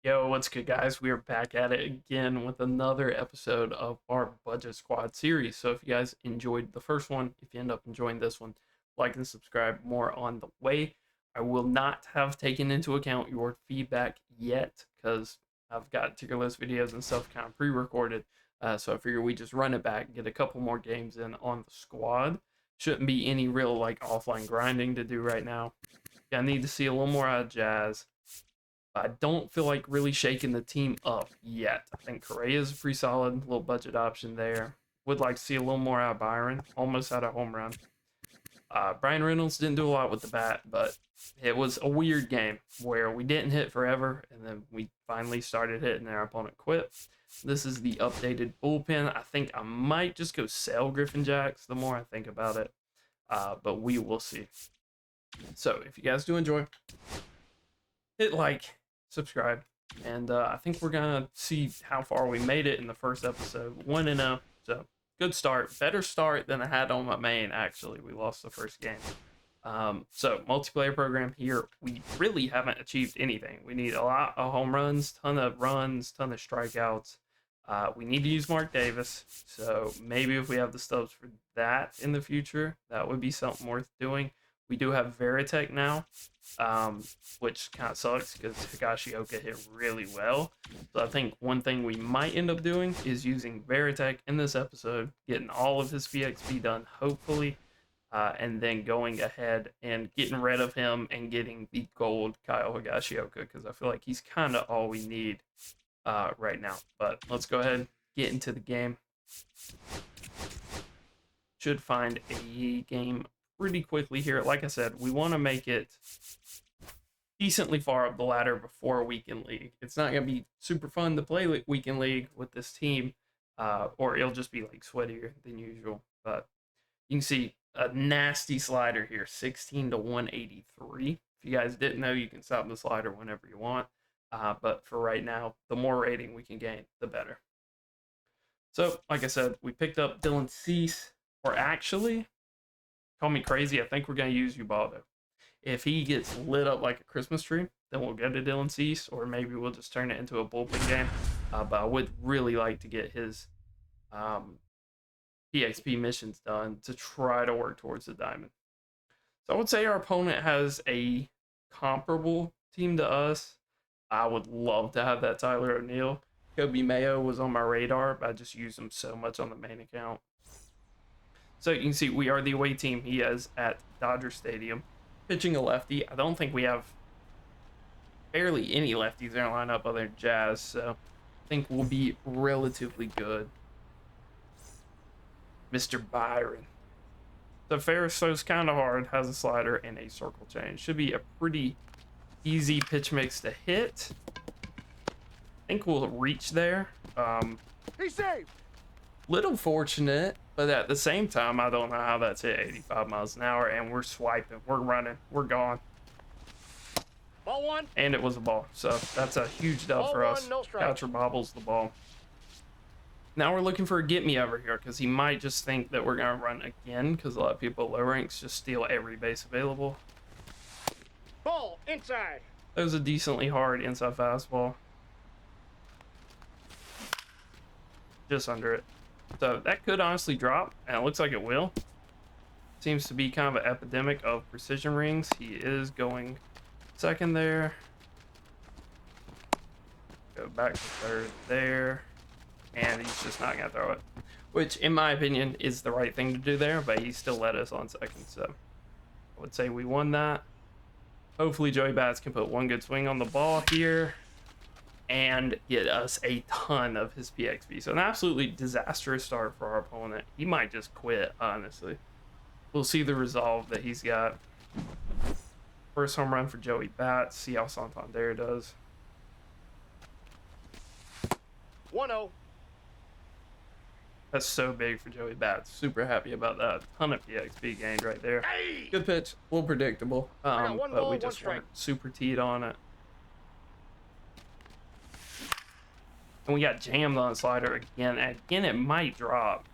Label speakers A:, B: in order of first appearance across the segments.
A: Yo, what's good, guys? We are back at it again with another episode of our Budget Squad series. So, if you guys enjoyed the first one, if you end up enjoying this one, like and subscribe. More on the way. I will not have taken into account your feedback yet because I've got tier list videos and stuff kind of pre recorded. So, I figure we just run it back, get a couple more games in on the squad. Shouldn't be any real like offline grinding to do right now. I need to see a little more out of Jazz. I don't feel like really shaking the team up yet. I think Correa is a pretty solid little budget option there. Would like to see a little more out of Byron. Almost had a home run. Brian Reynolds didn't do a lot with the bat, but it was a weird game where we didn't hit forever, and then we finally started hitting and our opponent quit. This is the updated bullpen. I think I might just go sell Griffin Jacks the more I think about it, but we will see. So if you guys do enjoy, hit like, subscribe, and I think we're gonna see how far we made it in the first episode. 1-0, so good start. Better start than I had on my main. Actually, we lost the first game. So multiplayer program here, we really haven't achieved anything. We need a lot of home runs, ton of strikeouts. We need to use Mark Davis, so maybe if we have the stubs for that in the future, that would be something worth doing. We do have Veritech now, which kind of sucks because Higashioka hit really well. So I think one thing we might end up doing is using Veritech in this episode, getting all of his VXP done, hopefully, and then going ahead and getting rid of him and getting the gold Kyle Higashioka, because I feel like he's kind of all we need right now. But let's go ahead and get into the game. Should find a game pretty quickly here. Like I said, we want to make it decently far up the ladder before Weekend League. It's not going to be super fun to play Weekend League with this team, or it'll just be like sweatier than usual. But you can see a nasty slider here, 16 to 183. If you guys didn't know, you can stop the slider whenever you want. But for right now, the more rating we can gain, the better. So, like I said, we picked up Dylan Cease, or actually, call me crazy, I think we're going to use Ubaldo. If he gets lit up like a Christmas tree, then we'll go to Dylan Cease, or maybe we'll just turn it into a bullpen game. But I would really like to get his PXP missions done to try to work towards the diamond. So I would say our opponent has a comparable team to us. I would love to have that Tyler O'Neill. Kobe Mayo was on my radar, but I just use him so much on the main account. So you can see we are the away team. He is at Dodger Stadium, pitching a lefty. I don't think we have barely any lefties in our lineup other than Jazz, so I think we'll be relatively good. Mr. Byron. The Ferris throws kind of hard, has a slider and a circle change. Should be a pretty easy pitch mix to hit. I think we'll reach there.
B: He's safe.
A: Little fortunate, but at the same time, I don't know how that's hit 85 miles an hour, and we're swiping, we're running, we're gone.
B: Ball one.
A: And it was a ball, so that's a huge dub
B: Ball
A: for
B: one,
A: us.
B: no strike.
A: Catcher bobbles the ball. Now we're looking for a get me over here, because he might just think that we're going to run again, because a lot of people low ranks just steal every base available.
B: Ball inside.
A: That was a decently hard inside fastball. Just under it. So that could honestly drop, and it looks like it will. Seems to be kind of an epidemic of precision rings. He is going second there. Go back to third there. And he's just not going to throw it. Which, in my opinion, is the right thing to do there, but he still led us on second. So I would say we won that. Hopefully Joey Bats can put one good swing on the ball here and get us a ton of his PXP. So an absolutely disastrous start for our opponent. He might just quit, honestly. We'll see the resolve that he's got. First home run for Joey Bats. See how Santander does.
B: 1-0.
A: That's so big for Joey Bats. Super happy about that. Ton of PXP gained right there.
B: Hey!
A: Good pitch. A little predictable.
B: got one
A: But
B: ball,
A: we
B: one
A: just
B: strike.
A: weren't super teed on it. And we got jammed on the slider again. And again, it might drop.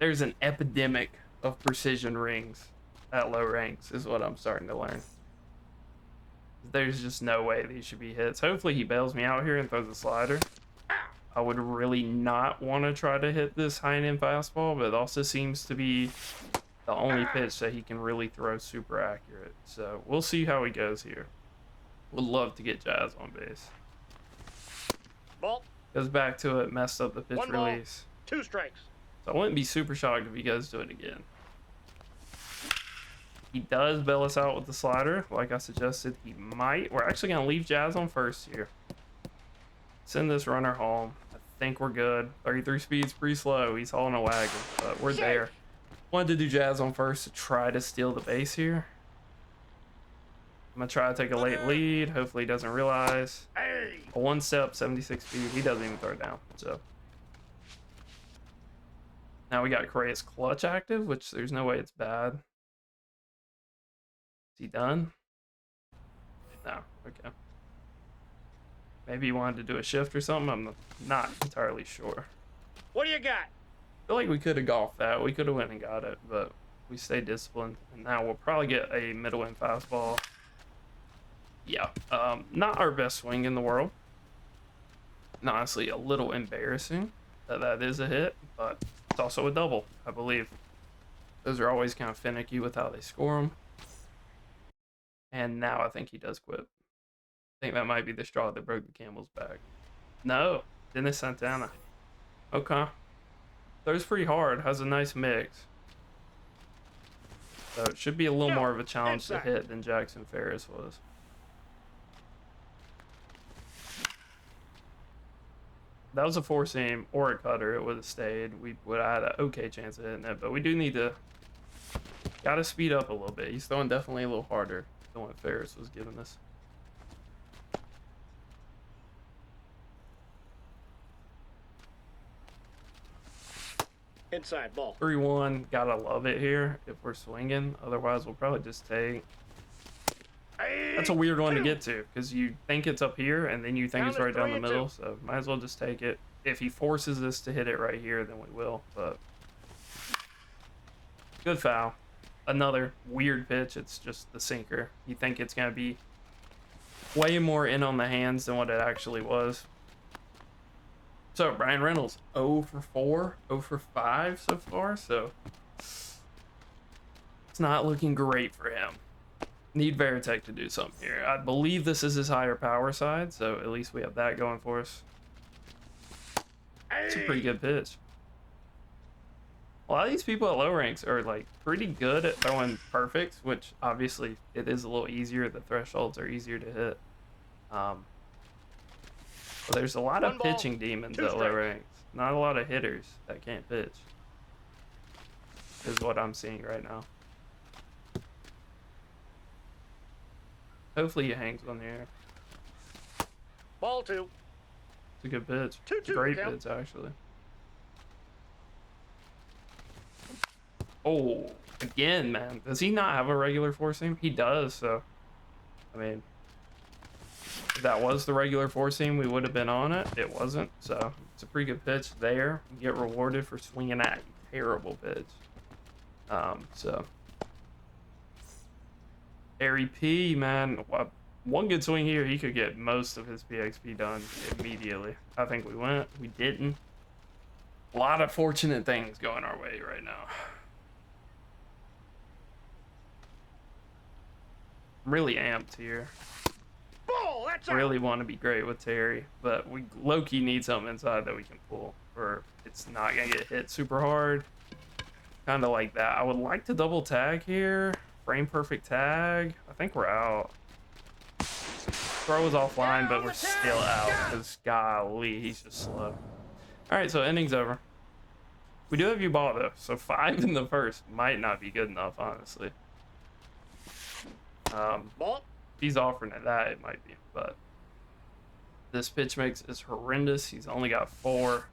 A: There's an epidemic of precision rings at low ranks, is what I'm starting to learn. There's just no way these should be hits. Hopefully he bails me out here and throws a slider. I would really not want to try to hit this high-end fastball, but it also seems to be the only pitch that he can really throw super accurate. So we'll see how he goes here. Would love to get Jazz on base.
B: Ball.
A: Goes back to it, messed up the pitch
B: 1 ball,
A: release.
B: 2 strikes.
A: So I wouldn't be super shocked if he goes to it again. He does bail us out with the slider. Like I suggested, he might. We're actually going to leave Jazz on first here. Send this runner home. I think we're good. 33 speed's pretty slow. He's hauling a wagon, but we're there. Wanted to do Jazz on first to try to steal the base here. I'm going to try to take a late lead. Hopefully he doesn't realize. A one step, 76 speed. He doesn't even throw it down. So now we got Correa's clutch active, which there's no way it's bad. Is he done? No. Okay. Maybe he wanted to do a shift or something. I'm not entirely sure.
B: What do you got?
A: I feel like we could have golfed that. We could have went and got it, but we stayed disciplined. And now we'll probably get a middle end fastball. Yeah. Not our best swing in the world. And honestly, a little embarrassing that that is a hit, but it's also a double, I believe. Those are always kind of finicky with how they score them. And now I think he does quit. I think that might be the straw that broke the camel's back. No, Dennis Santana. Okay. Throws pretty hard, has a nice mix. So it should be a little more of a challenge to hit than Jackson Ferris was. That was a four seam or a cutter. It would have stayed. We would have had an okay chance of hitting it, but we do need to. Got to speed up a little bit. He's throwing definitely a little harder than what Ferris was giving us.
B: Inside ball.
A: 3-1. Gotta love it here if we're swinging. Otherwise, we'll probably just take. That's a weird one to get to because you think it's up here and then you think it's right down the middle. So might as well just take it. If he forces us to hit it right here, then we will. But good foul. Another weird pitch. It's just the sinker. You think it's gonna be way more in on the hands than what it actually was. So Brian Reynolds, 0 for 4, 0 for 5 so far. So it's not looking great for him. Need Veritek to do something here. I believe this is his higher power side, so at least we have that going for us. It's a pretty good pitch. A lot of these people at low ranks are like pretty good at throwing perfect, which obviously it is a little easier. The thresholds are easier to hit. But there's a lot of pitching demons at low ranks. Not a lot of hitters that can't pitch. Is what I'm seeing right now. Hopefully he hangs on the air.
B: Ball 2.
A: It's a good pitch.
B: 2-2
A: Great
B: count.
A: pitch, actually. Oh, again, man. Does he not have a regular four seam? He does, so. I mean, if that was the regular four seam, we would have been on it. It wasn't, so it's a pretty good pitch there. You get rewarded for swinging that terrible pitch. So. Harry P, man, one good swing here, he could get most of his PXP done immediately. I think we went, we didn't. A lot of fortunate things going our way right now. I'm really amped here.
B: Ball, that's out.
A: Really want to be great with Terry, but we low-key need something inside that we can pull, or it's not gonna get hit super hard. Kind of like that. I would like to double tag here. Frame perfect tag. I think we're out. Throw was offline, but we're still out because golly, he's just slow. All right, so innings over. We do have you ball though, so 5 in the first might not be good enough, honestly.
B: Ball.
A: If he's offering at that, it might be, but this pitch mix is horrendous. He's only got 4.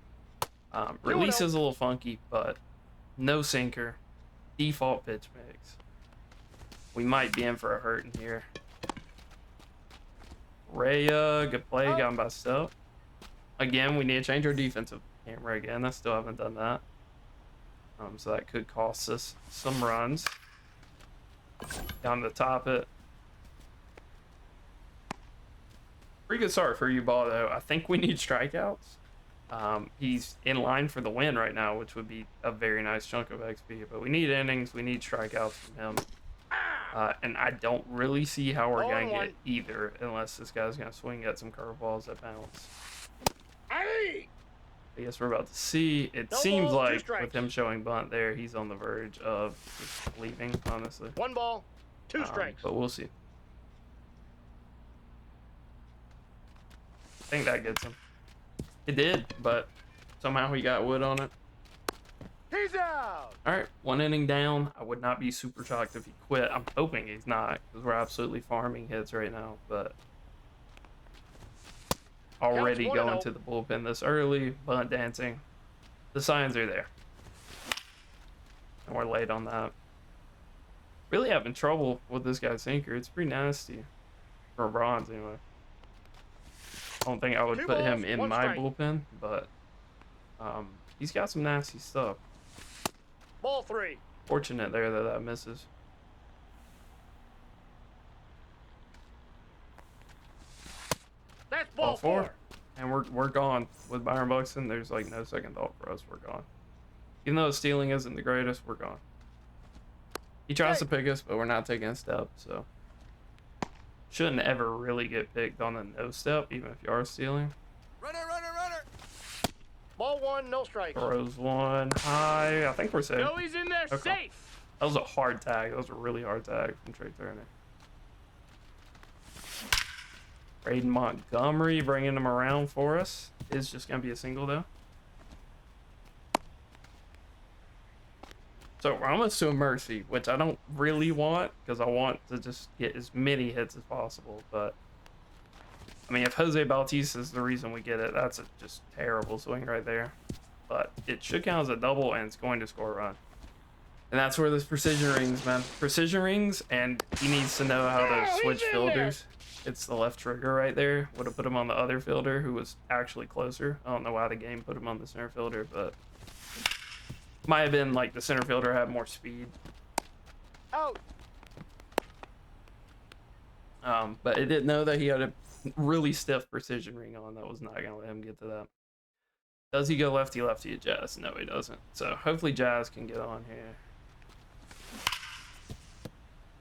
A: Release is a little funky, but no sinker. Default pitch mix. We might be in for a hurting here. Rhea, good play, got him by step. Again, we need to change our defensive camera again. I still haven't done that. So that could cost us some runs. Down to top it. Pretty good start for you, ball though. I think we need strikeouts. He's in line for the win right now, which would be a very nice chunk of XP. But we need innings, we need strikeouts from him. And I don't really see how we're going to get either unless this guy's going to swing at some curveballs that bounce. I guess we're about to see. It seems like with him showing bunt there, he's on the verge of just leaving, honestly.
B: 1 ball, 2 strikes.
A: But we'll see. I think that gets him. It did, but somehow he got wood on it.
B: He's out.
A: All right, 1 inning down. I would not be super shocked if he quit. I'm hoping he's not because we're absolutely farming hits right now. But already going to the bullpen this early, bunt dancing. The signs are there. And we're late on that. Really having trouble with this guy's sinker. It's pretty nasty. For bronze, anyway. I don't think I would put him in my bullpen, but he's got some nasty stuff.
B: Ball 3.
A: Fortunate there that misses.
B: That's ball 4.
A: And we're gone. With Byron Buxton, there's like no second thought for us. We're gone. Even though stealing isn't the greatest, we're gone. He tries to pick us, but we're not taking a step, so shouldn't ever really get picked on a no step, even if you are stealing.
B: Runner, runner, runner. Ball 1, no strikes.
A: Throws 1 high. I think we're safe.
B: Joey's in there safe.
A: That was a hard tag. That was a really hard tag from Trey Turner. Braden Montgomery bringing him around for us. Is just going to be a single, though. So we're almost to a mercy, which I don't really want because I want to just get as many hits as possible. But, I mean, if Jose Bautista is the reason we get it, that's a just terrible swing right there. But it should count as a double, and it's going to score a run. And that's where this precision rings, man. Precision rings, and he needs to know how to switch fielders. It's the left trigger right there. Would have put him on the other fielder who was actually closer. I don't know why the game put him on the center fielder, but might have been like the center fielder had more speed.
B: Out.
A: But it didn't know that he had a really stiff precision ring on. That was not going to let him get to that. Does he go lefty-lefty at Jazz? No, he doesn't. So hopefully Jazz can get on here.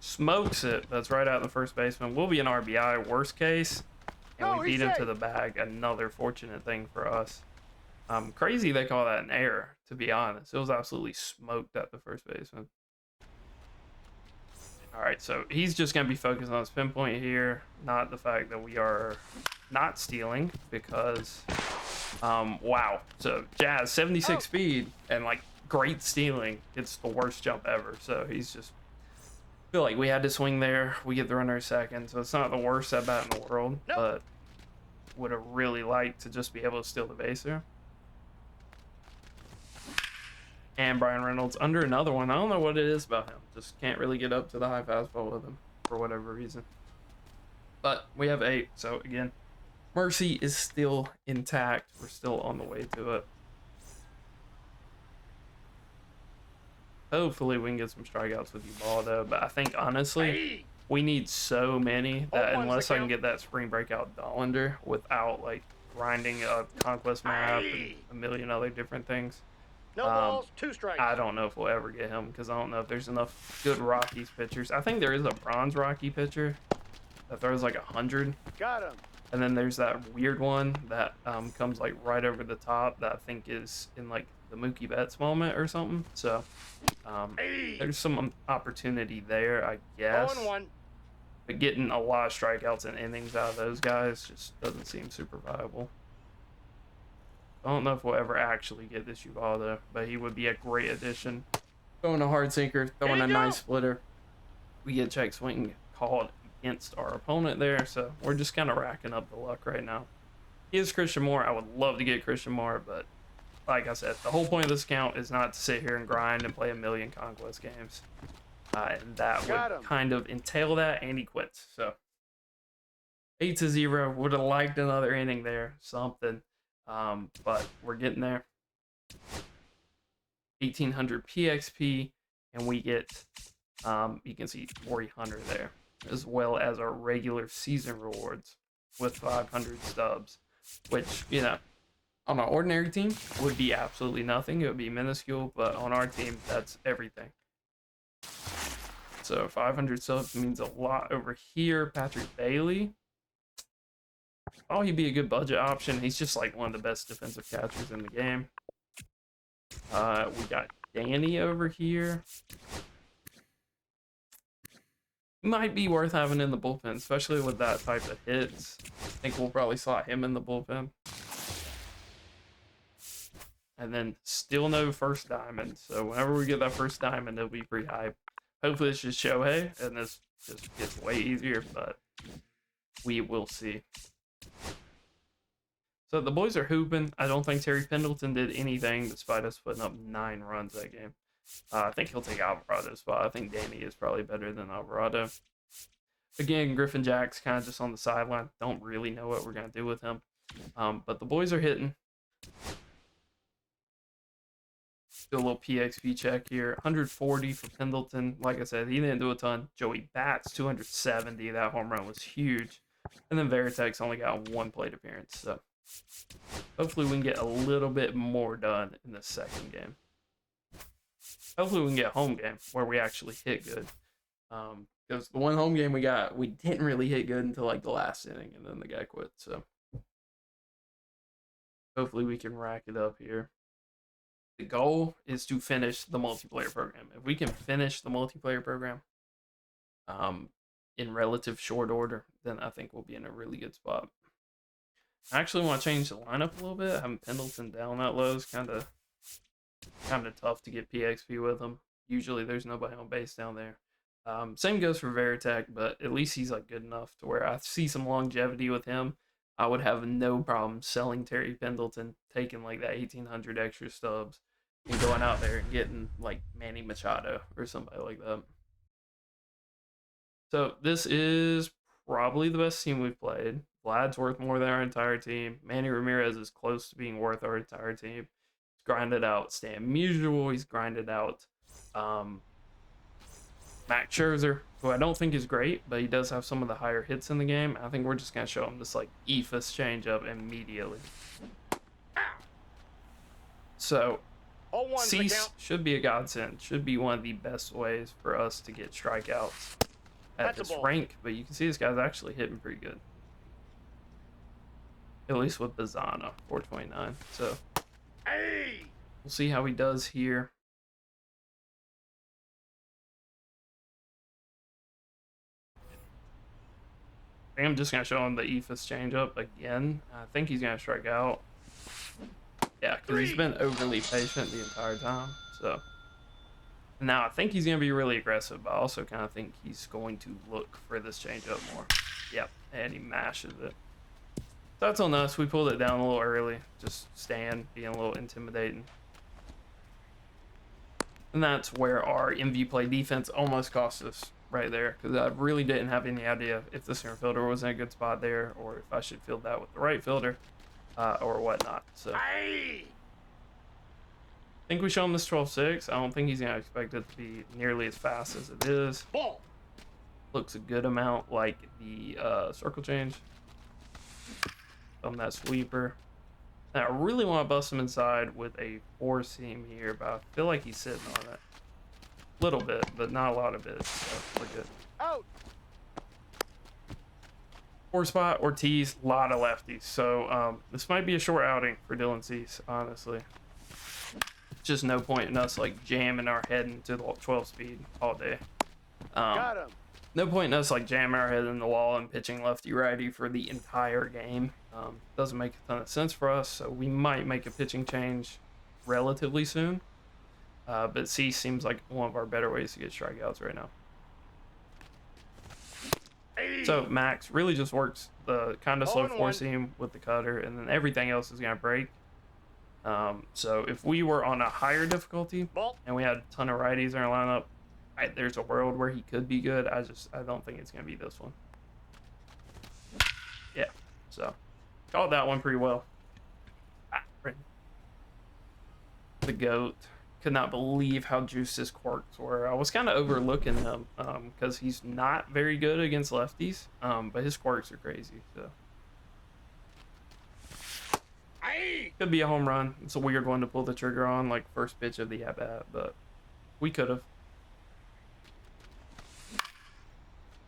A: Smokes it. That's right out in the first baseman. We'll be an RBI, worst case. And we beat him to the bag. Another fortunate thing for us. Crazy they call that an error, to be honest. It was absolutely smoked at the first baseman. All right, so he's just going to be focused on his pinpoint here, not the fact that we are not stealing because, wow. So Jazz, 76 speed and like great stealing. It's the worst jump ever. So he's just, feel like we had to swing there. We get the runner second, so it's not the worst at bat in the world, but would have really liked to just be able to steal the base here. And Brian Reynolds under another one. I don't know what it is about him. Just can't really get up to the high fastball with him for whatever reason. But we have 8. So again, mercy is still intact. We're still on the way to it. Hopefully we can get some strikeouts with you, ball though. But I think honestly, we need so many that unless I can get that spring breakout Dollander without like grinding a conquest map and a million other different things.
B: No balls, 2 strikes.
A: I don't know if we'll ever get him because I don't know if there's enough good Rockies pitchers. I think there is a bronze Rocky pitcher that throws like 100.
B: Got him.
A: And then there's that weird one that comes like right over the top that I think is in like the Mookie Betts moment or something. So there's some opportunity there, I guess.
B: 0-1.
A: But getting a lot of strikeouts and innings out of those guys just doesn't seem super viable. I don't know if we'll ever actually get this Uvaldo, but he would be a great addition. Throwing a hard sinker, throwing a nice splitter. We get check swing called against our opponent there, so we're just kind of racking up the luck right now. He is Christian Moore. I would love to get Christian Moore, but like I said, the whole point of this account is not to sit here and grind and play a million conquest games. And that would kind of entail that, and he quits. So 8-0. Would have liked another inning there, something. But we're getting there. 1800 PXP, and we get, you can see 400 there, as well as our regular season rewards. with 500 stubs, which, you know, on an ordinary team would be absolutely nothing. It would be minuscule, but on our team, that's everything. So 500 subs means a lot. Over here, Patrick Bailey. Oh, he'd be a good budget option. He's just like one of the best defensive catchers in the game. We got Danny over here. Might be worth having in the bullpen, especially with that type of hits. I think we'll probably slot him in the bullpen. And then still no first diamond. So whenever we get that first diamond, it'll be pretty hype. Hopefully it's just Shohei, and this just gets way easier, but we will see. So the boys are hooping. I don't think Terry Pendleton did anything despite us putting up 9 runs that game. I think he'll take Alvarado's spot. I think Danny is probably better than Alvarado. Again, Griffin Jack's kind of just on the sideline. Don't really know what we're going to do with him. But the boys are hitting. Do a little PXP check here. 140 for Pendleton. Like I said, he didn't do a ton. Joey Bats, 270. That home run was huge. And then Veritek's only got 1 plate appearance. So hopefully we can get a little bit more done in the second game. Hopefully we can get a home game where we actually hit good. Because the one home game we got, we didn't really hit good until like the last inning, and then the guy quit. So hopefully we can rack it up here. The goal is to finish the multiplayer program. If we can finish the multiplayer program in relative short order, then I think we'll be in a really good spot. I actually want to change the lineup a little bit. Having Pendleton down that low is kind of tough to get PXP with him. Usually there's nobody on base down there. Same goes for Veritek, but at least he's like good enough to where I see some longevity with him. I would have no problem selling Terry Pendleton, taking like that 1,800 extra stubs, and going out there and getting like Manny Machado or somebody like that. So this is probably the best team we've played. Vlad's worth more than our entire team. Manny Ramirez is close to being worth our entire team. He's grinded out Stan Musial. He's grinded out Max Scherzer, who I don't think is great, but he does have some of the higher hits in the game. I think we're just going to show him this like ephus changeup immediately. So Cease should be a godsend. Should be one of the best ways for us to get strikeouts at this rank. But you can see this guy's actually hitting pretty good. At least with Bazana, 429. So we'll see how he does here. I'm just going to show him the ephus changeup again. I think he's going to strike out. Yeah, because he's been overly patient the entire time. So now I think he's going to be really aggressive, but I also kind of think he's going to look for this changeup more. Yep, and he mashes it. So that's on us. We pulled it down a little early. Just stand, being a little intimidating. And that's where our MV play defense almost cost us right there, because I really didn't have any idea if the center fielder was in a good spot there, or if I should field that with the right fielder, or whatnot. So I think we show him this 12-6. I don't think he's going to expect it to be nearly as fast as it is. Ball. Looks a good amount like the circle change on that sweeper. Now, I really want to bust him inside with a 4-seam here, but I feel like he's sitting on it. A little bit, but not a lot of it. So look good. Out. 4-spot, Ortiz, a lot of lefties. So this might be a short outing for Dylan Cease, honestly. Just no point in us like jamming our head into the 12 speed all day. Got him. No point in us like jamming our head in the wall and pitching lefty righty for the entire game. Doesn't make a ton of sense for us, so we might make a pitching change relatively soon. But C seems like one of our better ways to get strikeouts right now. So Max really just works the kind of slow 4-seam with the cutter, and then everything else is going to break. So if we were on a higher difficulty and we had a ton of righties in our lineup, there's a world where he could be good. I don't think it's going to be this one. Yeah, so called that one pretty well. The GOAT. Could not believe how juiced his quirks were. I was kind of overlooking him because he's not very good against lefties, but his quirks are crazy. So Could be a home run. It's a weird one to pull the trigger on, like first pitch of the at bat, but we could have.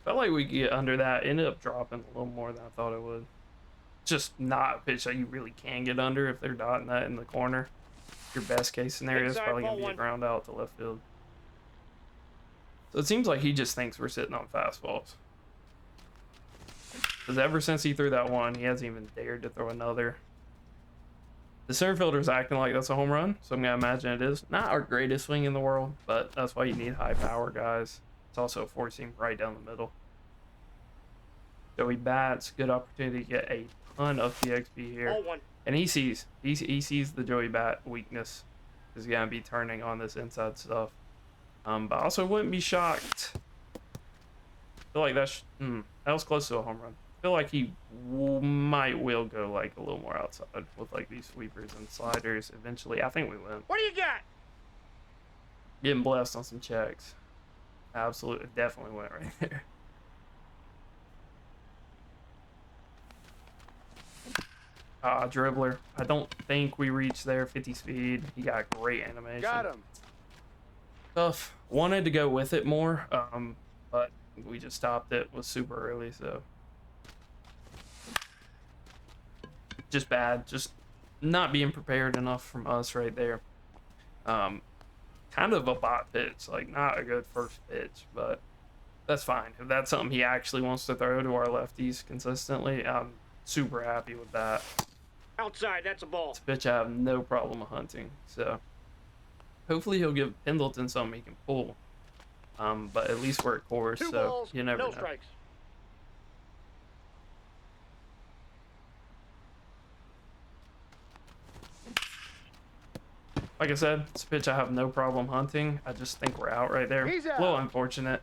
A: Felt like we could get under that. Ended up dropping a little more than I thought it would. Just not a pitch that you really can get under if they're dotting that in the corner. Your best case scenario is
B: Inside,
A: probably
B: ball
A: going to be a
B: one.
A: ground out to left field. So it seems like he just thinks we're sitting on fastballs. Because ever since he threw that one, he hasn't even dared to throw another. The center fielder's acting like that's a home run, so I'm going to imagine it is. Not our greatest swing in the world, but that's why you need high power guys. It's also a four-seam right down the middle. Joey bats, good opportunity to get a ton of PXP here.
B: Ball one.
A: And he sees the Joey bat weakness is going to be turning on this inside stuff. But I also wouldn't be shocked. I feel like that was close to a home run. I feel like he might will go like a little more outside with like these sweepers and sliders eventually. I think we win.
B: What do you got?
A: Getting blessed on some checks. Absolutely, definitely went right there. Dribbler. I don't think we reached there. 50 speed. He got great animation.
B: Got him.
A: Tough. Wanted to go with it more, but we just stopped it. Was super early, so just bad. Just not being prepared enough from us right there. Kind of a bot pitch, like not a good first pitch, but that's fine. If that's something he actually wants to throw to our lefties consistently, I'm super happy with that.
B: Outside, that's a ball.
A: It's a pitch I have no problem hunting, so hopefully he'll give Pendleton something he can pull. But at least we're at course,
B: Two
A: so
B: balls,
A: you never
B: no
A: know.
B: strikes.
A: Like I said, it's a pitch I have no problem hunting. I just think we're out right there.
B: He's
A: A little
B: out.
A: unfortunate.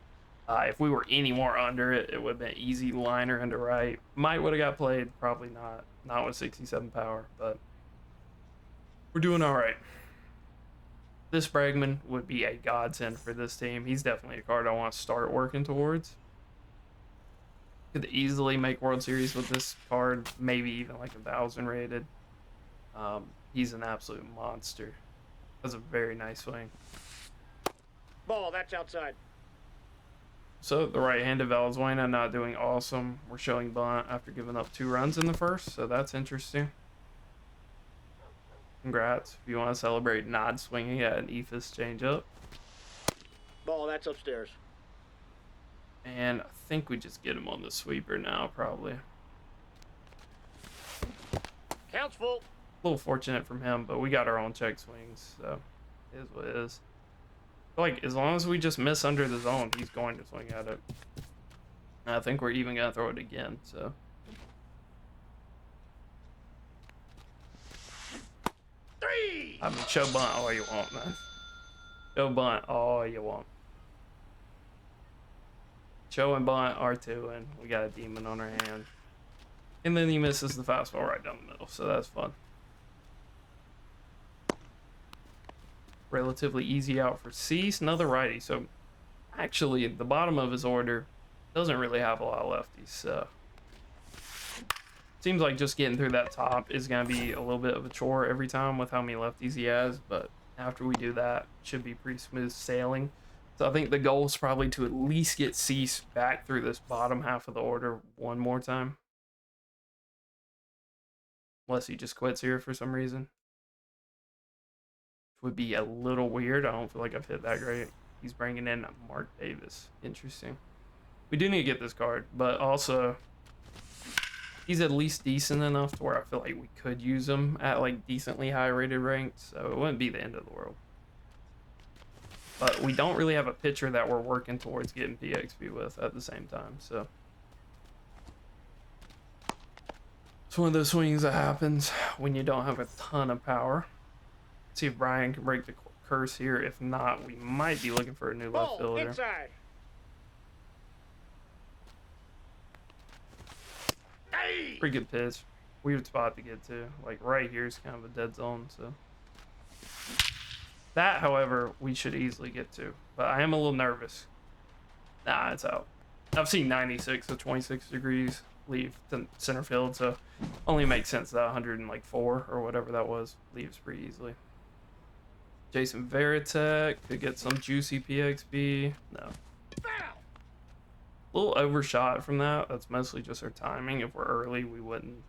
A: If we were any more under it, it would have been easy liner into right. Might would have got played, probably not. Not with 67 power, but we're doing all right. This Bregman would be a godsend for this team. He's definitely a card I want to start working towards. Could easily make World Series with this card, maybe even like 1,000 rated. He's an absolute monster. That's a very nice swing.
B: Ball, that's outside.
A: So the right-handed Valenzuela not doing awesome. We're showing bunt after giving up 2 runs in the first, so that's interesting. Congrats. If you want to celebrate not swinging at an ephus changeup.
B: Ball, that's upstairs.
A: And I think we just get him on the sweeper now, probably.
B: Count's full.
A: A little fortunate from him, but we got our own check swings, so it is what it is. Like, as long as we just miss under the zone, he's going to swing at it. And I think we're even going to throw it again, so.
B: Three.
A: I mean, show bunt all you want, man. Show bunt all you want. Show and bunt R2, and we got a demon on our hand. And then he misses the fastball right down the middle, so that's fun. Relatively easy out for Cease, another righty. So actually, the bottom of his order doesn't really have a lot of lefties. So seems like just getting through that top is going to be a little bit of a chore every time with how many lefties he has. But after we do that, it should be pretty smooth sailing. So I think the goal is probably to at least get Cease back through this bottom half of the order one more time. Unless he just quits here for some reason. Would be a little weird. I don't feel like I've hit that great. He's bringing in Mark Davis. Interesting. We do need to get this card, but also he's at least decent enough to where I feel like we could use him at like decently high rated ranks, so it wouldn't be the end of the world. But we don't really have a pitcher that we're working towards getting PXP with at the same time, so it's one of those swings that happens when you don't have a ton of power. See if Brian can break the curse here. If not, we might be looking for a new left
B: Ball,
A: fielder.
B: inside. Hey.
A: Pretty good pitch. Weird spot to get to. Like right here is kind of a dead zone. So that, however, we should easily get to. But I am a little nervous. Nah, it's out. I've seen 96 at 26 degrees leave to center field, so only makes sense that 104 or whatever that was leaves pretty easily. Jason Veritek could get some juicy PXP. No. A little overshot from that. That's mostly just our timing. If we're early, we wouldn't.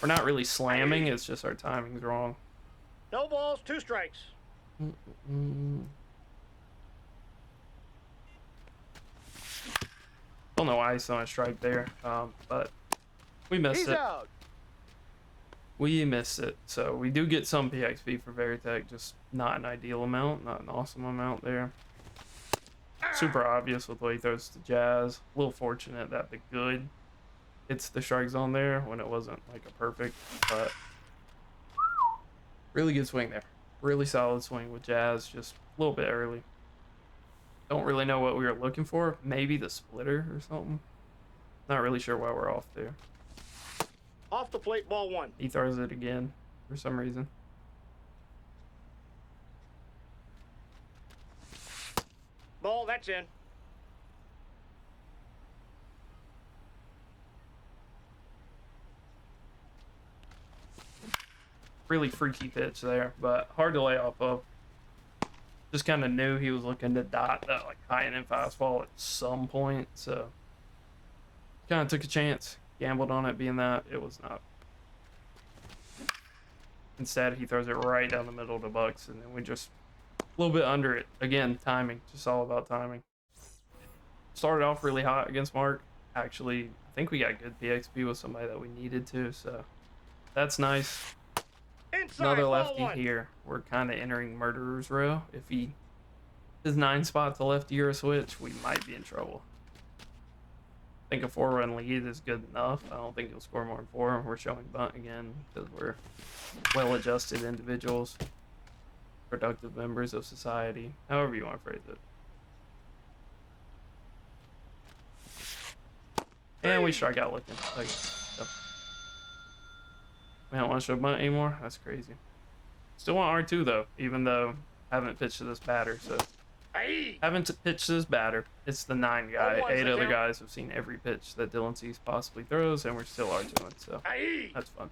A: We're not really slamming, it's just our timing's wrong.
B: No balls, 2 strikes.
A: Don't know why he's throwing a strike there, but we missed
B: He's
A: it.
B: out.
A: We missed it. So we do get some PXP for Veritech, just not an ideal amount, not an awesome amount there. Super obvious with the way he throws to Jazz. A little fortunate that the good hits the strike zone there when it wasn't like a perfect, but really good swing there. Really solid swing with Jazz, just a little bit early. Don't really know what we were looking for. Maybe the splitter or something. Not really sure why we're off there.
B: Off the plate, ball 1.
A: He throws it again for some reason.
B: Ball, that's in.
A: Really freaky pitch there, but hard to lay off of. Just kind of knew he was looking to dot that like high end fastball at some point, so kind of took a chance, gambled on it being that it was not. Instead, he throws it right down the middle of the Bucks, and then we just a little bit under it. Again, timing, just all about timing. Started off really hot against Mark. Actually, I think we got good PXP with somebody that we needed to, so that's nice.
B: Inside,
A: Another
B: ball
A: lefty
B: 1.
A: here. We're kind of entering murderer's row. If he is 9 spots a lefty or a switch, we might be in trouble. I think a 4-run lead is good enough. I don't think he'll score more than 4. We're showing bunt again because we're well-adjusted individuals, productive members of society, however you want to phrase it. And we strike out looking. Like, so. We don't want to show bunt anymore? That's crazy. Still want R2 though, even though I haven't pitched to this batter, so. Haven't pitched to this batter. It's the 9 guy. 8 other guys have seen every pitch that Dylan sees possibly throws, and we're still R2ing, so that's fun.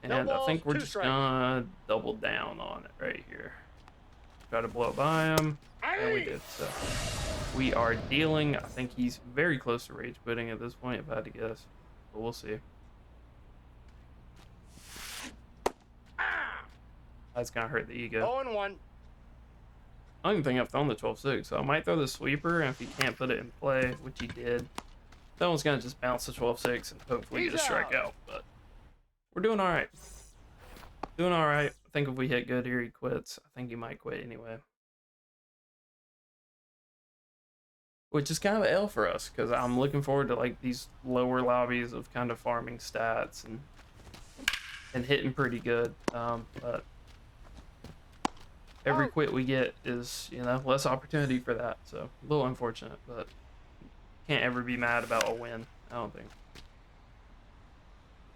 A: And I think we're just gonna double down on it right here. Try to blow by him, and we did, so. We are dealing. I think he's very close to rage quitting at this point, if I had to guess, but we'll see. That's gonna hurt the ego.
B: 0-1.
A: I don't even think I've thrown the 12-6, so I might throw the sweeper, and if he can't put it in play, which he did, that one's gonna just bounce the 12-6 and hopefully get a strikeout, but we're doing all right. Doing all right. I think if we hit good here, he quits. I think he might quit anyway. Which is kind of an L for us, because I'm looking forward to like these lower lobbies of kind of farming stats and hitting pretty good, but every quit we get is, you know, less opportunity for that. So a little unfortunate, but can't ever be mad about a win, I don't think.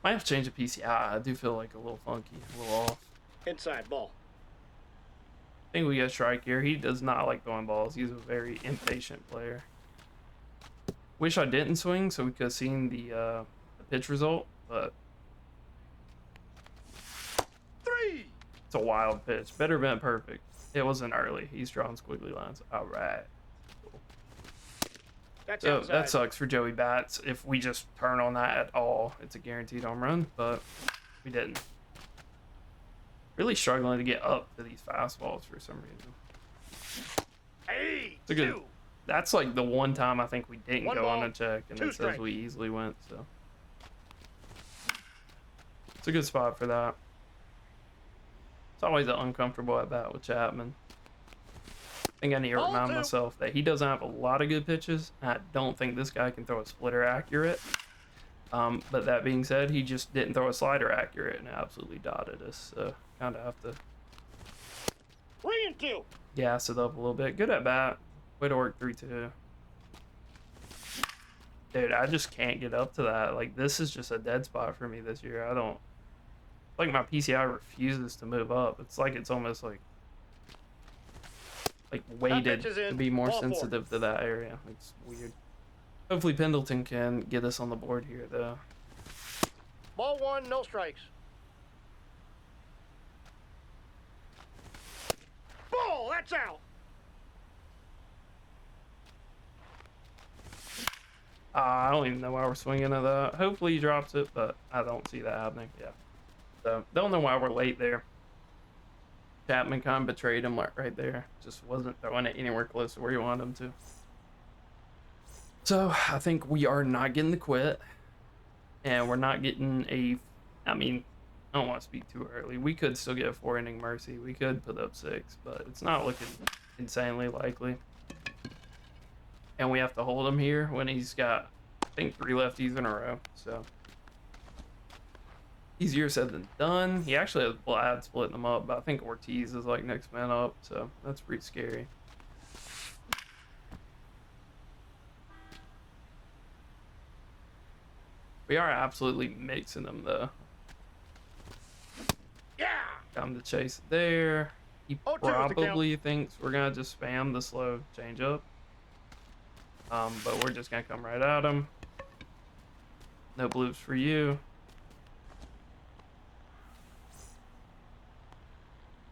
A: Might have to change the PCI. I do feel like a little funky, a little off.
B: Inside, ball.
A: I think we got a strike here. He does not like throwing balls. He's a very impatient player. Wish I didn't swing so we could have seen the pitch result, but
B: 3.
A: it's a wild pitch. Better been perfect. It wasn't early. He's drawing squiggly lines. All right. Cool.
B: That's
A: So
B: outside.
A: that sucks for Joey Bats. If we just turn on that at all, it's a guaranteed home run, but we didn't. Really struggling to get up to these fastballs for some reason. It's a good. That's like the one time I think we didn't go on a check, and it says we easily went. So it's a good spot for that. It's always an uncomfortable at bat with Chapman. I think I need to remind myself that he doesn't have a lot of good pitches. I don't think this guy can throw a splitter accurate. But that being said, he just didn't throw a slider accurate and absolutely dotted us. So kind of have to
B: 3-2.
A: gas it up a little bit. Good at bat. Way to work 3-2. Dude, I just can't get up to that. Like, this is just a dead spot for me this year. I don't. Like, my PCI refuses to move up. It's like it's almost like weighted to be more sensitive to that area. It's weird. Hopefully Pendleton can get us on the board here, though.
B: Ball one, no strikes. Ball, that's out.
A: I don't even know why we're swinging at that. Hopefully he drops it, but I don't see that happening. Yeah. So, don't know why we're late there. Chapman kind of betrayed him right there. Just wasn't throwing it anywhere close to where you wanted him to. So, I think we are not getting the quit. And we're not getting a... I mean, I don't want to speak too early. We could still get a 4-inning mercy. We could put up 6, but it's not looking insanely likely. And we have to hold him here when he's got, I think, 3 lefties in a row. So easier said than done. He actually has Vlad splitting them up, but I think Ortiz is like next man up, so that's pretty scary. We are absolutely mixing them though.
B: Yeah.
A: Got him to chase it there. He probably thinks we're gonna just spam the slow changeup. But we're just gonna come right at him. No bloops for you.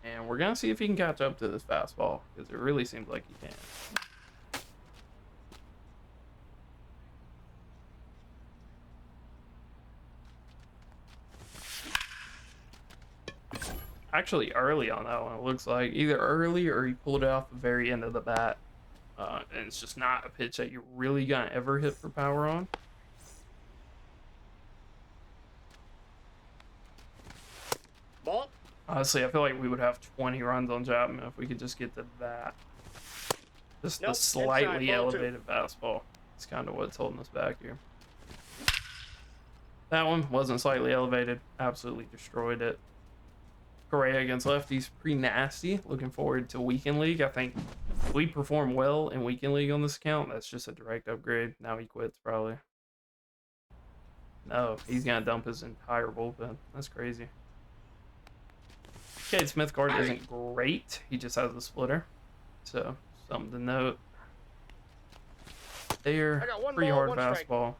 A: And we're gonna see if he can catch up to this fastball, because it really seems like he can. Actually, early on that one, it looks like either early or he pulled it off the very end of the bat. And it's just not a pitch that you're really gonna ever hit for power on.
B: Ball.
A: Honestly, I feel like we would have 20 runs on Chapman if we could just get to that. Just the slightly elevated fastball. It's kind of what's holding us back here. That one wasn't slightly elevated. Absolutely destroyed it. Correa against lefties, pretty nasty. Looking forward to Weekend League. I think we perform well in Weekend League on this account. That's just a direct upgrade. Now he quits, probably. No, he's going to dump his entire bullpen. That's crazy. Cade Smith card isn't great. He just has the splitter. So, something to note. There, pretty hard fastball.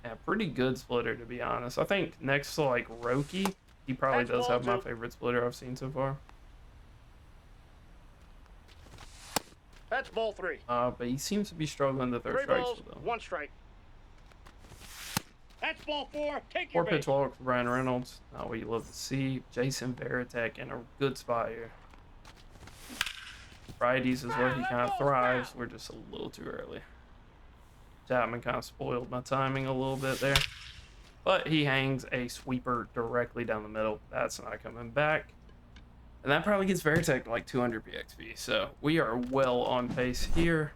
A: Yeah, pretty good splitter, to be honest. I think next to, like, Roki, he probably does have my favorite splitter I've seen so far.
B: That's ball 3.
A: But he seems to be struggling to throw strikes with them.
B: 1 strike. That's ball 4. Take
A: your 4-pitch walk for Brian Reynolds. Not what you love to see. Jason Varitek in a good spot here. Righties is where he kind of thrives. We're just a little too early. Chapman kind of spoiled my timing a little bit there. But he hangs a sweeper directly down the middle. That's not coming back. And that probably gets Varitek to like 200 PXP. So we are well on pace here.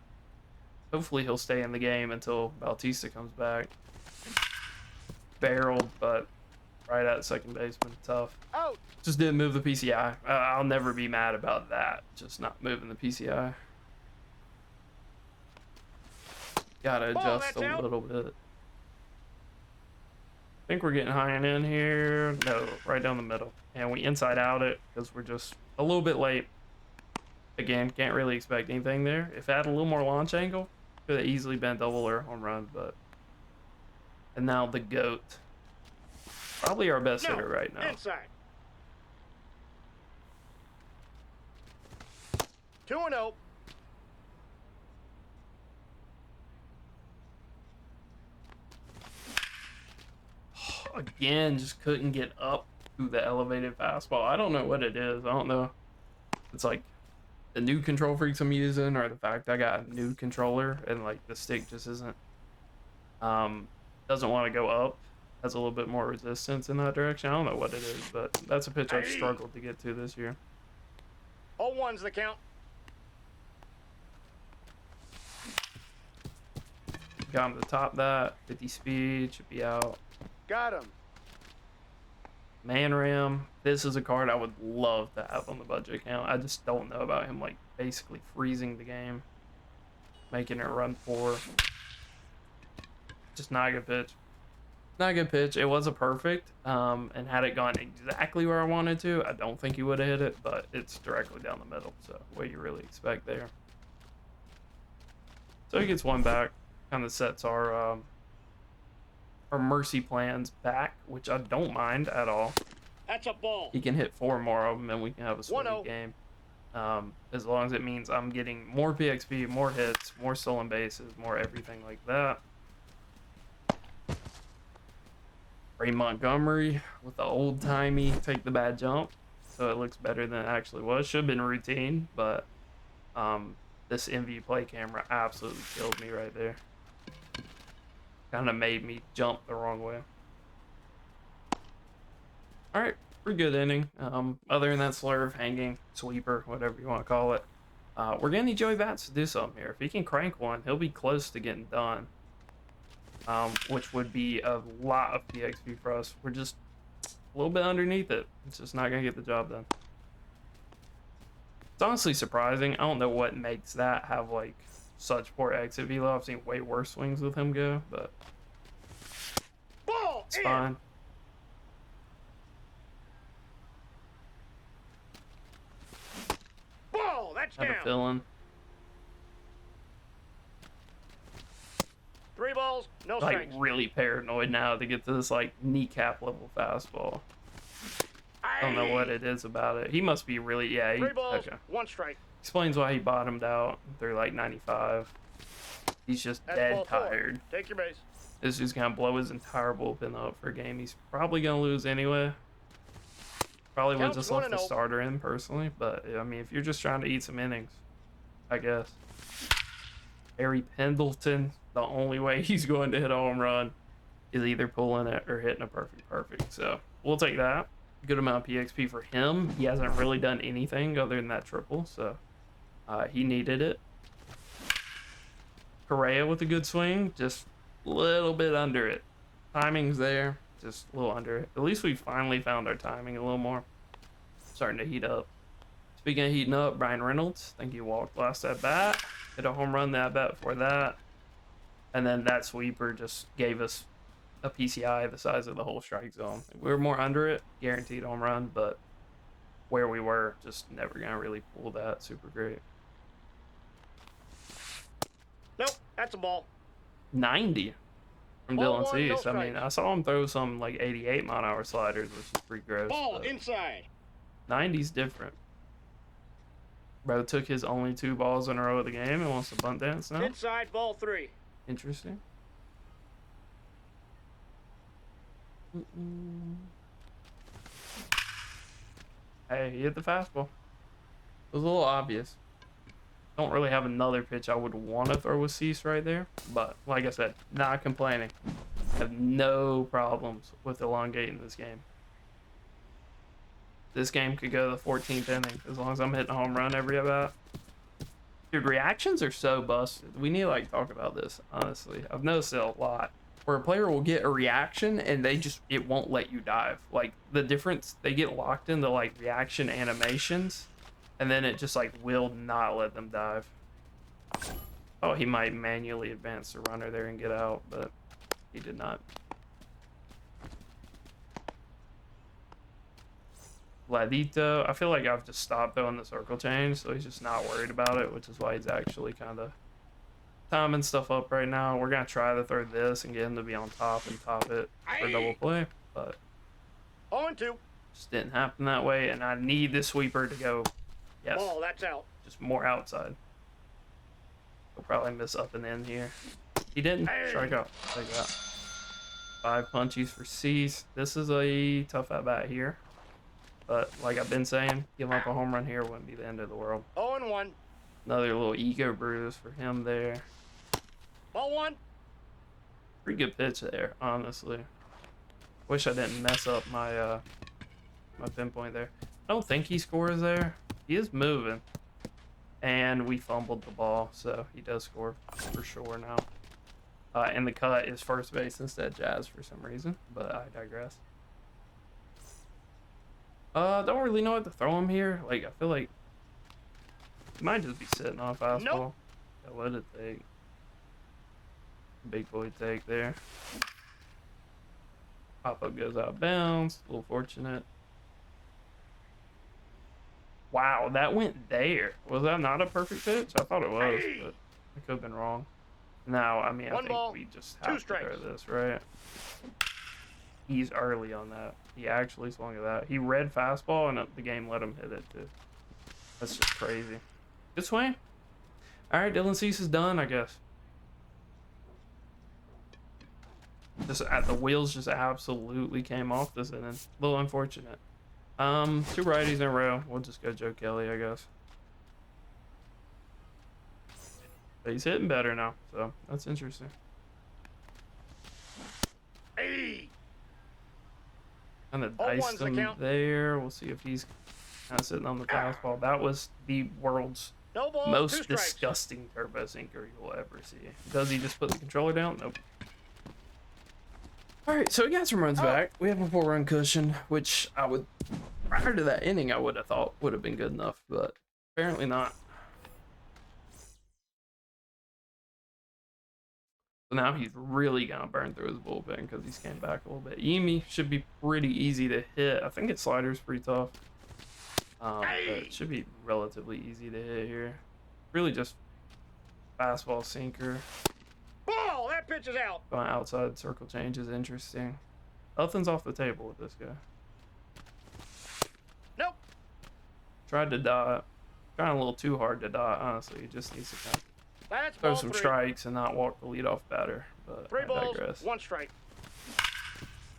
A: Hopefully he'll stay in the game until Bautista comes back. Barreled, but right at second baseman. Tough.
B: Out.
A: Just didn't move the PCI. I'll never be mad about that. Just not moving the PCI. Gotta adjust a little bit. I think we're getting high and in here. No, right down the middle. And we inside out it because we're just a little bit late. Again, can't really expect anything there. If I had a little more launch angle, could have easily been double or home run, but... And now the GOAT. Probably our best hitter right now.
B: Inside. 2-0.
A: Again, just couldn't get up to the elevated fastball. I don't know what it is. I don't know. It's like the new control freaks I'm using, or the fact I got a new controller and like the stick just isn't doesn't want to go up. Has a little bit more resistance in that direction. I don't know what it is, but that's a pitch I've struggled to get to this year.
B: 0-1's the count.
A: Got him to top that. 50 speed, should be out.
B: Got him.
A: Man Ram. This is a card I would love to have on the budget account. I just don't know about him, like, basically freezing the game. Making it run 4. Just not a good pitch. Not a good pitch. It was a perfect. And had it gone exactly where I wanted to, I don't think he would have hit it, but it's directly down the middle. So what you really expect there. So he gets one back. kind of sets our mercy plans back, which I don't mind at all.
B: That's a ball.
A: He can hit 4 more of them, and we can have a sweaty
B: 1-0.
A: game. As long as it means I'm getting more PXP, more hits, more stolen bases, more everything like that. Ray Montgomery with the old-timey take the bad jump, so it looks better than it actually was. Should have been routine, but this MV play camera absolutely killed me right there. Kind of made me jump the wrong way. All right, pretty good inning. Other than that slurve, hanging, sweeper, whatever you want to call it, we're gonna need Joey Bats to do something here. If he can crank one, he'll be close to getting done. Which would be a lot of PXP for us. We're just a little bit underneath it. It's just not gonna get the job done. It's honestly surprising. I don't know what makes that have like such poor exit velo. I've seen way worse swings with him go, but
B: Ball.
A: it's fine.
B: Ball. That's
A: Had a
B: down.
A: feeling.
B: 3 balls, no
A: Like
B: strikes.
A: really paranoid now to get to this like kneecap level fastball. I don't know what it is about it. He must be really, yeah.
B: 3 balls,
A: Okay.
B: 1 strike.
A: Explains why he bottomed out through like 95. He's just
B: That's
A: dead
B: ball 4.
A: tired.
B: Take your base.
A: This is gonna blow his entire bullpen up for a game he's probably gonna lose anyway. Probably would
B: Counts
A: just left the
B: 1-0.
A: starter in personally, but I mean, if you're just trying to eat some innings, I guess. Harry Pendleton, the only way he's going to hit a home run is either pulling it or hitting a perfect. So we'll take that. Good amount of PXP for him. He hasn't really done anything other than that triple, so he needed it. Correa with a good swing, just a little bit under it. Timing's there, just a little under it. At least we finally found our timing a little more. Starting to heat up. Speaking of heating up, Brian Reynolds, I think he walked last at bat. Hit a home run that at bat before that. And then that sweeper just gave us a PCI the size of the whole strike zone. If we were more under it, guaranteed home run, but where we were, just never gonna really pull that super great.
B: Nope, that's a ball.
A: 90 from
B: Ball
A: Dylan
B: 1, no
A: Cease. I mean,
B: strikes.
A: I saw him throw some like 88 mile-an-hour sliders, which is pretty gross.
B: Ball
A: but
B: inside.
A: 90's different. Bro took his only 2 balls in a row of the game and wants to bunt dance now.
B: Inside, ball 3.
A: Interesting. Hey, he hit the fastball. It was a little obvious. Don't really have another pitch I would want to throw with Cease right there, but like I said, not complaining. Have no problems with elongating this game. This game could go to the 14th inning as long as I'm hitting a home run every at bat. Dude, reactions are so busted. We need to like talk about this, honestly. I've noticed it a lot. Where a player will get a reaction and it won't let you dive. Like the difference, they get locked into like reaction animations and then it just like will not let them dive. Oh, he might manually advance the runner there and get out, but he did not. Vladito, I feel like I've just stopped throwing the circle change, so he's just not worried about it, which is why he's actually kind of timing stuff up right now. We're going to try to throw this and get him to be on top and top it for double play, but
B: 0-2.
A: just didn't happen that way, and I need this sweeper to go, yes,
B: Ball, that's out.
A: just more outside. He'll probably miss up and in here. He didn't. Strike out. Take that. 5 punchies for Cease. This is a tough at bat here. But like I've been saying, giving up a home run here wouldn't be the end of the world.
B: 0-1.
A: Another little ego bruise for him there.
B: Ball 1.
A: Pretty good pitch there, honestly. Wish I didn't mess up my my pinpoint there. I don't think he scores there. He is moving. And we fumbled the ball, so he does score for sure now. And the cut is first base instead Jazz for some reason, but I digress. Don't really know what to throw him here. Like, I feel like he might just be sitting on a fastball.
B: Nope.
A: Yeah, what did it take? Big boy take there. Pop-up goes out of bounds. A little fortunate. Wow, that went there. Was that not a perfect pitch? I thought it was, but I could have been wrong. Now, I mean, I
B: One
A: think
B: ball,
A: we just
B: two
A: have to throw
B: strikes.
A: this, right? He's early on that. He actually swung at that. He read fastball, and the game let him hit it, too. That's just crazy. Good swing. All right, Dylan Cease is done, I guess. Just the wheels just absolutely came off this inning. A little unfortunate. Two righties in a row. We'll just go Joe Kelly, I guess. But he's hitting better now, so that's interesting.
B: Hey.
A: Kind of
B: Oh,
A: diced
B: one's the
A: him
B: count.
A: there. We'll see if he's kind of sitting on the fastball. That was the world's
B: No balls, two
A: most
B: strikes.
A: disgusting turbo sinker you'll ever see. Does he just put the controller down? Nope. All right, so he got some runs back. We have a 4-run cushion, which I would, prior to that inning, I would have thought would have been good enough, but apparently not. So now he's really gonna burn through his bullpen because he's came back a little bit. Yimi should be pretty easy to hit. I think its slider's pretty tough. But it should be relatively easy to hit here. Really just fastball sinker.
B: Ball, that pitch is out.
A: Going outside circle change is interesting. Nothing's off the table with this guy.
B: Nope.
A: Tried to dot. Trying a little too hard to dot, honestly. He just needs to kind of
B: That's
A: throw
B: ball
A: some
B: three.
A: strikes and not walk the leadoff batter. But
B: Three
A: I
B: balls,
A: digress.
B: one strike.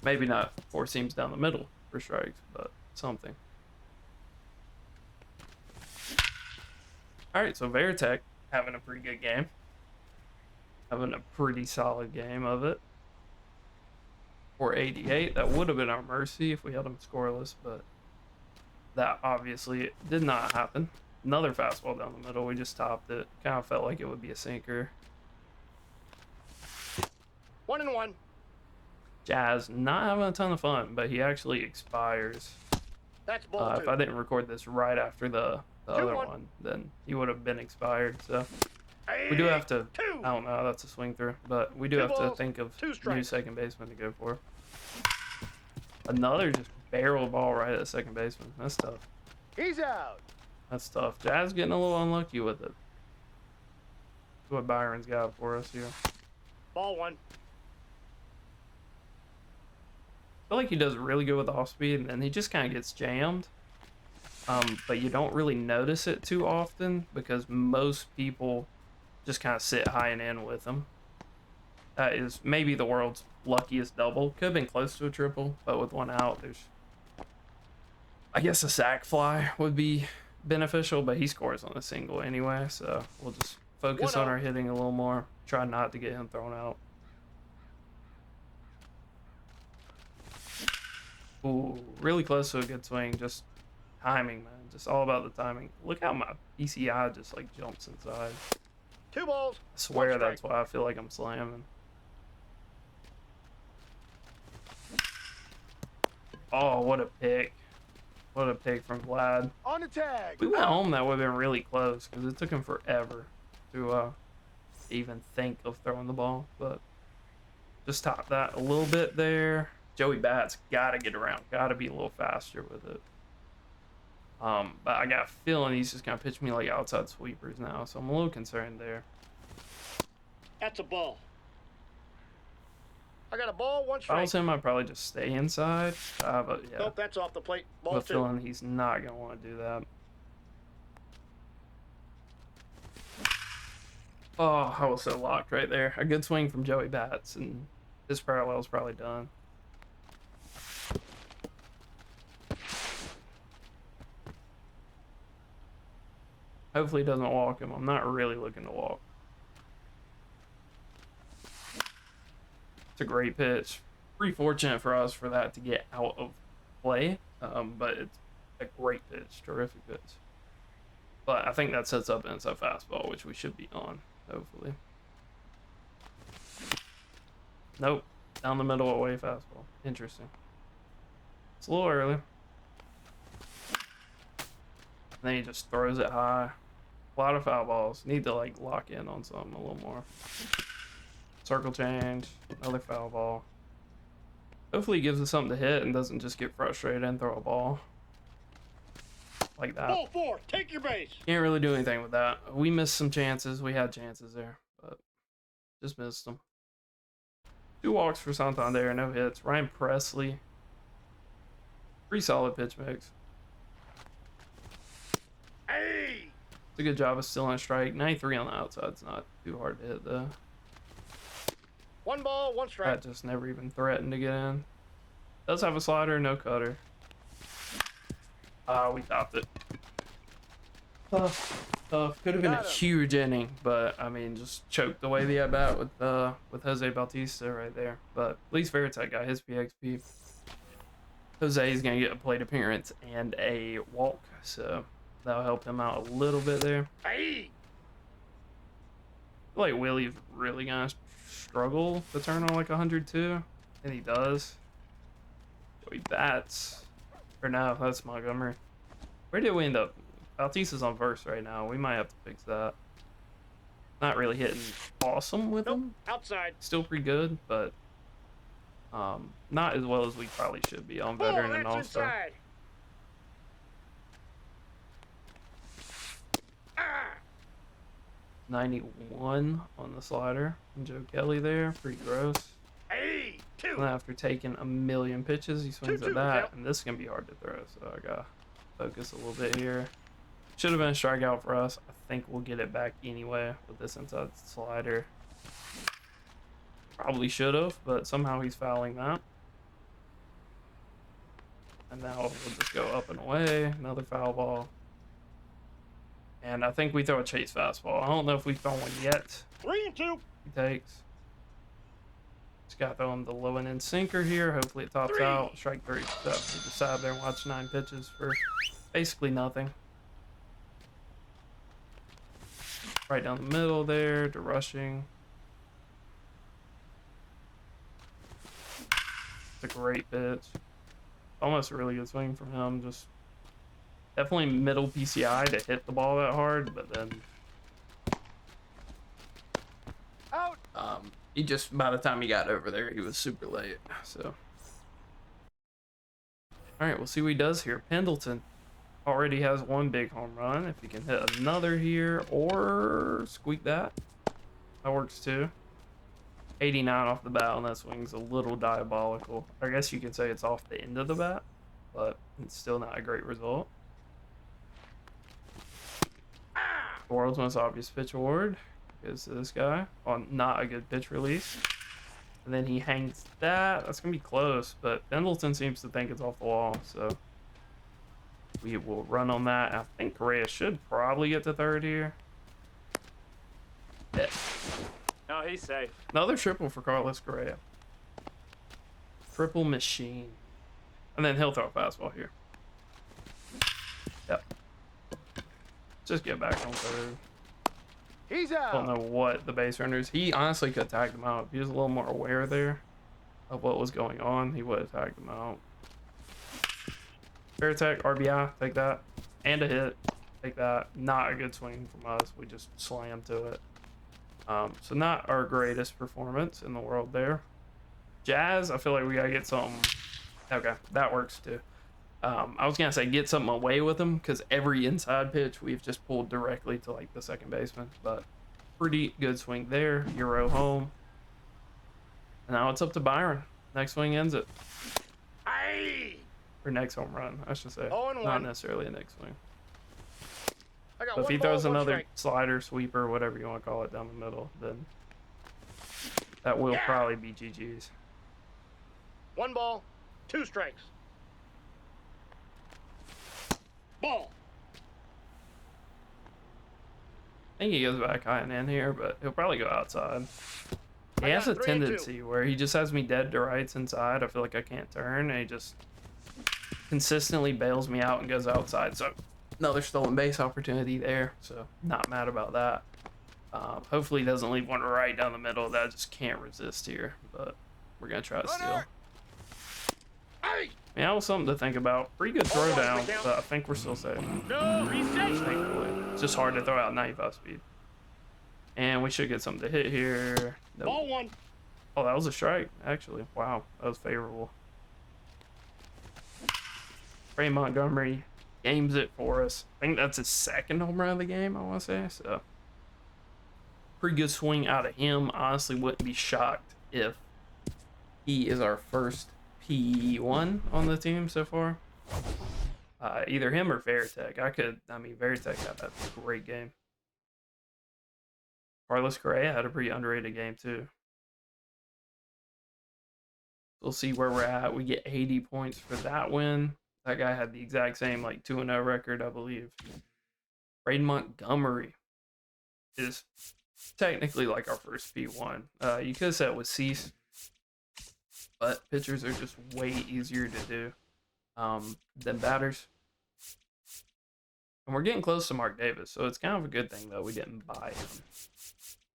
A: Maybe not 4 seams down the middle for strikes, but something. All right, so Veritek having a pretty good game. Having a pretty solid game of it. 488, that would have been our mercy if we had him scoreless, but that obviously did not happen. Another fastball down the middle, we just topped it. Kind of felt like it would be a sinker.
B: 1-1.
A: Jazz not having a ton of fun, but he actually expires.
B: That's ball two.
A: If I didn't record this right after the other
B: 2-1.
A: one, then he would have been expired. So
B: Hey,
A: we do have to.
B: two.
A: I don't know. That's a swing through, but we do
B: Two
A: have to
B: balls,
A: think of
B: two
A: new
B: strikes.
A: second baseman to go for. Another just barrel ball right at second baseman. That's tough.
B: He's out.
A: That's tough. Jazz getting a little unlucky with it. That's what Byron's got for us here.
B: Ball one.
A: I feel like he does really good with off speed, and then he just kind of gets jammed. But you don't really notice it too often because most people just kind of sit high and in with him. That is maybe the world's luckiest double. Could have been close to a triple, but with one out, there's... I guess a sac fly would be beneficial, but he scores on a single anyway, so we'll just focus on our hitting a little more. Try not to get him thrown out. Ooh, really close to a good swing. Just timing, man. Just all about the timing. Look how my PCI just like jumps inside.
B: Two balls.
A: I swear
B: one strike.
A: that's why I feel like I'm slamming. Oh, what a pick. What a pick from Vlad.
B: On the tag.
A: If we went home, that would have been really close because it took him forever to even think of throwing the ball. But just top that a little bit there. Joey Bats got to get around. Got to be a little faster with it. But I got a feeling he's just going to pitch me like outside sweepers now. So I'm a little concerned there.
B: That's a ball. I got a ball, one
A: If I
B: strike.
A: was him, I'd probably just stay inside. But yeah,
B: Nope, that's off the plate.
A: I
B: Ball
A: have a
B: two.
A: feeling he's not going to want to do that. Oh, I was so locked right there. A good swing from Joey Bats, and his parallel's probably done. Hopefully he doesn't walk him. I'm not really looking to walk. It's a great pitch. Pretty fortunate for us for that to get out of play, but it's a great pitch, terrific pitch. But I think that sets up an inside fastball, which we should be on, hopefully. Nope, down the middle away fastball. Interesting. It's a little early. And then he just throws it high. A lot of foul balls. Need to like lock in on something a little more. Circle change, another foul ball. Hopefully he gives us something to hit and doesn't just get frustrated and throw a ball like that.
B: Ball four. Take your base.
A: Can't really do anything with that. We missed some chances. We had chances there, but Just missed him. 2 walks for Santander, no hits. Ryan Presley. Pretty solid pitch mix.
B: Hey!
A: It's a good job of stealing a strike. 93 on the outside. It's not too hard to hit, though.
B: 1 ball, 1 strike.
A: That just never even threatened to get in. Does have a slider, no cutter. We topped it. Tough. Could have been a huge inning, but I mean, just choked away the at bat with Jose Bautista right there. But at least Veritek got his PXP. Jose is gonna get a plate appearance and a walk, so that'll help him out a little bit there.
B: Hey!
A: I feel like Willie's really gonna struggle to turn on like 102, and he does. Joey Bats, or no, that's Montgomery. Where did we end up? Bautista's on first right now. We might have to fix that. Not really hitting awesome with him.
B: Outside.
A: Still pretty good, but not as well as we probably should be on veteran and all-star. 91 on the slider. And Joe Kelly there, pretty gross.
B: Hey, 2.
A: And after taking a million pitches, he swings at that, and this is gonna be hard to throw. So I gotta focus a little bit here. Should have been a strikeout for us. I think we'll get it back anyway with this inside slider. Probably should have, but somehow he's fouling that. And now we'll just go up and away. Another foul ball. And I think we throw a chase fastball. I don't know if we've thrown one yet.
B: 3-2.
A: He takes. Just got to throw him the low and in sinker here. Hopefully it tops
B: 3.
A: out. Strike 3. So we just sat there and watch 9 pitches for basically nothing. Right down the middle there to rushing. It's a great pitch. Almost a really good swing from him. Just definitely middle PCI to hit the ball that hard, but then
B: Out.
A: He just, by the time he got over there, he was super late. So all right, we'll see what he does here. Pendleton already has 1 big home run. If he can hit another here or squeak that, that works too. 89 off the bat on that swing's a little diabolical. I guess you could say it's off the end of the bat, but it's still not a great result. The world's most obvious pitch award is to this guy on not a good pitch release. And then he hangs that. That's going to be close, but Pendleton seems to think it's off the wall, so we will run on that. I think Correa should probably get to third here. Yeah.
B: No, he's safe.
A: Another triple for Carlos Correa. Triple machine. And then he'll throw a fastball here. Yep. Just get back on third.
B: He's out.
A: I don't know what the base runners. He honestly could have tagged him out. If he was a little more aware there of what was going on, he would have tagged him out. Fair attack, RBI, take that. And a hit, take that. Not a good swing from us. We just slammed to it. So not our greatest performance in the world there. Jazz, I feel like we gotta get something. Okay, that works too. I was gonna say get something away with him because every inside pitch we've just pulled directly to like the second baseman. But pretty good swing there. Euro home. And now it's up to Byron. Next swing ends it.
B: Aye.
A: Or next home run, I should say.
B: 0-1.
A: Not necessarily a next swing.
B: I got
A: But if
B: 1
A: he
B: ball,
A: throws
B: 1
A: another
B: strike.
A: slider, sweeper, whatever you want to call it, down the middle, then that will probably be GG's.
B: 1 ball, 2 strikes. Ball.
A: I think he goes back high and in here, but he'll probably go outside. He
B: I
A: has a
B: got 3 and 2.
A: tendency where he just has me dead to rights inside. I feel like I can't turn, and he just consistently bails me out and goes outside. So another stolen base opportunity there. So not mad about that. Hopefully he doesn't leave one right down the middle that I just can't resist here, but we're gonna try to steal.
B: Hey.
A: Yeah, that was something to think about. Pretty good throw down, but I think we're still safe.
B: No, he's safe.
A: Thankfully. It's just hard to throw out 95 speed. And we should get something to hit here. Nope.
B: Ball 1.
A: Oh, that was a strike, actually. Wow, that was favorable. Ray Montgomery games it for us. I think that's his 2nd home run of the game, I want to say. So pretty good swing out of him. Honestly, wouldn't be shocked if he is our first P1 on the team so far. Either him or Veritek. Veritek had a great game. Carlos Correa had a pretty underrated game too. We'll see where we're at. We get 80 points for that win. That guy had the exact same like 2-0 record, I believe. Braden Montgomery is technically like our first P1. You could have said it was Cease, but pitchers are just way easier to do than batters. And we're getting close to Mark Davis, so it's kind of a good thing though we didn't buy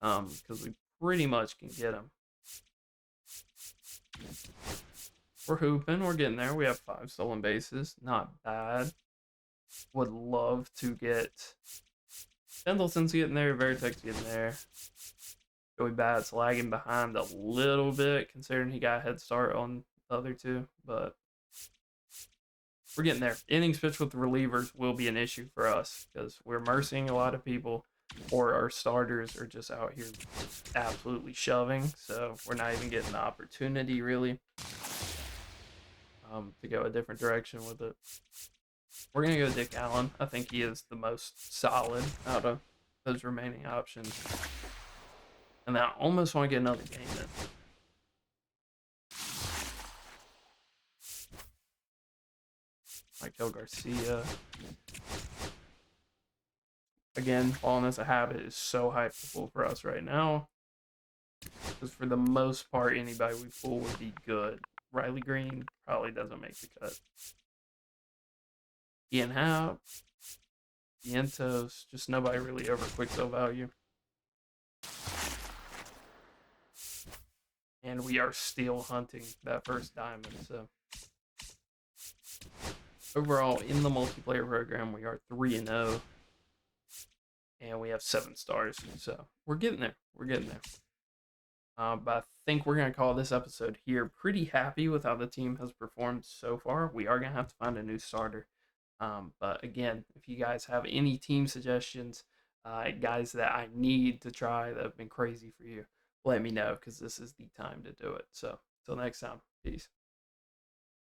A: him, because we pretty much can get him. We're hooping, we're getting there. We have 5 stolen bases, not bad. Would love to get Pendleton's getting there, Veritek's getting there. Joey Bat's lagging behind a little bit, considering he got a head start on the other two, but we're getting there. Innings pitched with relievers will be an issue for us because we're mercying a lot of people, or our starters are just out here absolutely shoving, so we're not even getting the opportunity really to go a different direction with it. We're going to go Dick Allen. I think he is the most solid out of those remaining options. And I almost want to get another game in. Michael Garcia. Again, falling as a habit is so hypeable for us right now. Because for the most part, anybody we pull would be good. Riley Green probably doesn't make the cut. Ian Happ, Vientos, just nobody really over quick sell value. And we are still hunting that first diamond, so overall in the multiplayer program we are 3-0 and we have 7 stars, so we're getting there. But I think we're going to call this episode here. Pretty happy with how the team has performed so far. We are going to have to find a new starter. But again, if you guys have any team suggestions, guys that I need to try that have been crazy for you, let me know because this is the time to do it. So, till next time, peace.